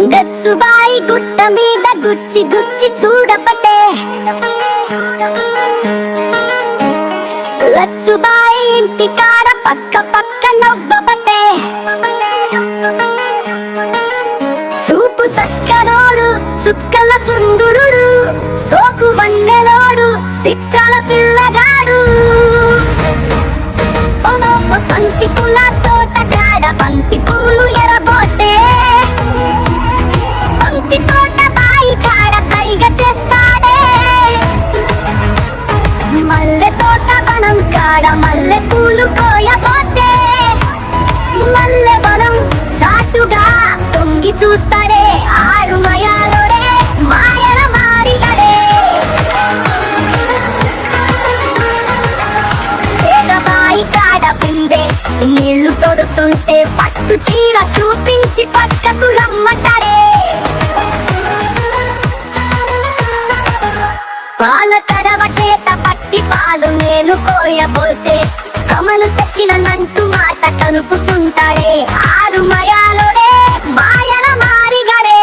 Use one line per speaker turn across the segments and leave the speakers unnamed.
గచ్చుబాయి గుట్ట మీద గుచ్చి గుచ్చి చూడపటే లచ్చుబాయి ఇంటి కాడ పక్క పక్క నవ్వబట్టే చూపు సక్కరోడు సుక్కల చుందురుడు సోకు వన్నెలోడు సిక్కల పిల్లగాడు పంతి పూల తోటగాడ పంతి పూలు ఎరబోతే పంతి తోట బాయి కాడ సైగ చేస్తాడే మల్లె తోట వనం కాడ మల్లె పూలు కోయబోతే మల్లె వనం సాటుగా తొంగి చూస్తాడే ఆడు మయాలోడే మాయల మారిగడే బాయి కాడ పిండే నీళ్లు తొడుతుంటే పట్టు చీర చూపించి పక్కకు రమ్మంటాడే పాల కడవ చేత పట్టి పాలు నేను కోయబోతే కమలు తెచ్చినంటూ మాట కలుపుతుంటాడే ఆరు మయాలోడే మాయల మారిగడే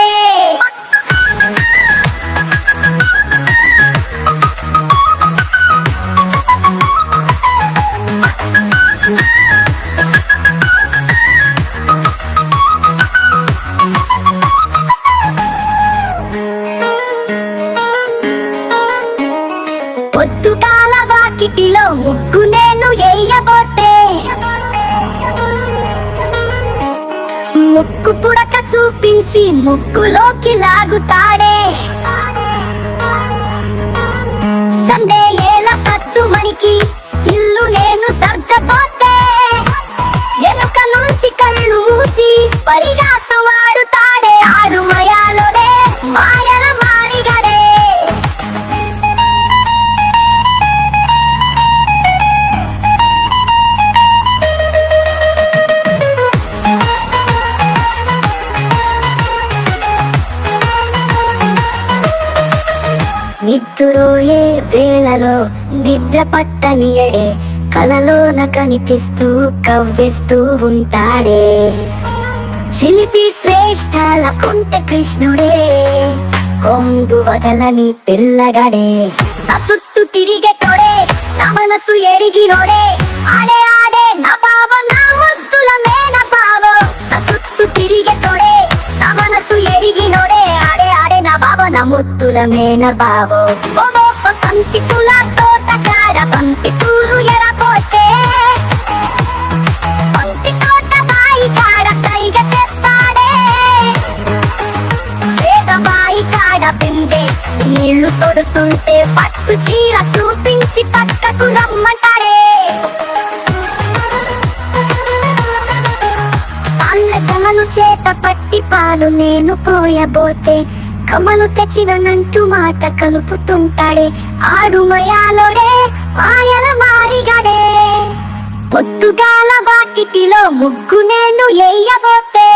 పొద్దుగాల వాకిటిలో ముగ్గు నేను ఎయ్యబోతే ముక్కు పుడక చూపించి ముక్కులోకి లాగుతాడే సండే ఏల సత్తు మనికి ఇల్లు నేను సర్దపోతే వెనుక నుంచి కళ్ళు మూసి పరిగాసం ఆడుతాడే ఆడు మయాలోడే మాయల మారిగడే నిద్దురోయే వేళలో నిద్ర పట్టనియడే కలలోన కనిపిస్తూ కవ్విస్తూ ఉంటాడే చిలిపి శ్రేష్ఠల కుంట కృష్ణుడే కొంగు వదలని పిల్లగడే నా చుట్టూ తిరిగే తోడే నా మనసు ఎరిగినోడే ఆడే ఆడే నా బావ నా ముద్దుల మేన బావ నా చుట్టూ తిరిగే తోడే నా మనసు ఎరిగినోడే ఆడే ఆడే నా బావ నా ముద్దుల మేన బావో పంతి పూల తోట కాడ పంతి పూలు ఎరబోతే పంతి తోట బాయి కాడ సైగ చేస్తాడే బాయి కాడ పిండే నీళ్లు తొడుతుంటే పట్టు చీర చూపించి పక్కకు రమ్మంటాడే కమలు చేత పట్టి పాలు నేను పోయబోతే కమలు తెచ్చినంటూ మాట కలుపుతుంటాడే ఆడు మయాలోడే మాయల మారిగడే పొద్దుగాల వాకిటిలో ముగ్గు నేను ఎయ్యబోతే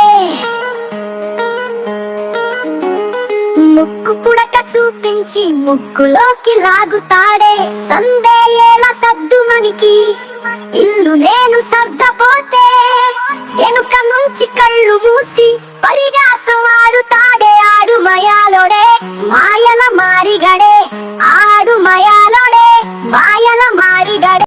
ముక్కు పుడక చూపించి ముగ్గులోకి లాగుతాడే సందేయేల సద్దు మనికి ఇల్లు నేను సర్దపోతే వెనుక నుంచి కళ్ళు మూసి పరిగాసం ఆడుతాడే ఆడు మయాలోడే మాయల మారిగడే ఆడు మయాలోడే మాయల మారిగడే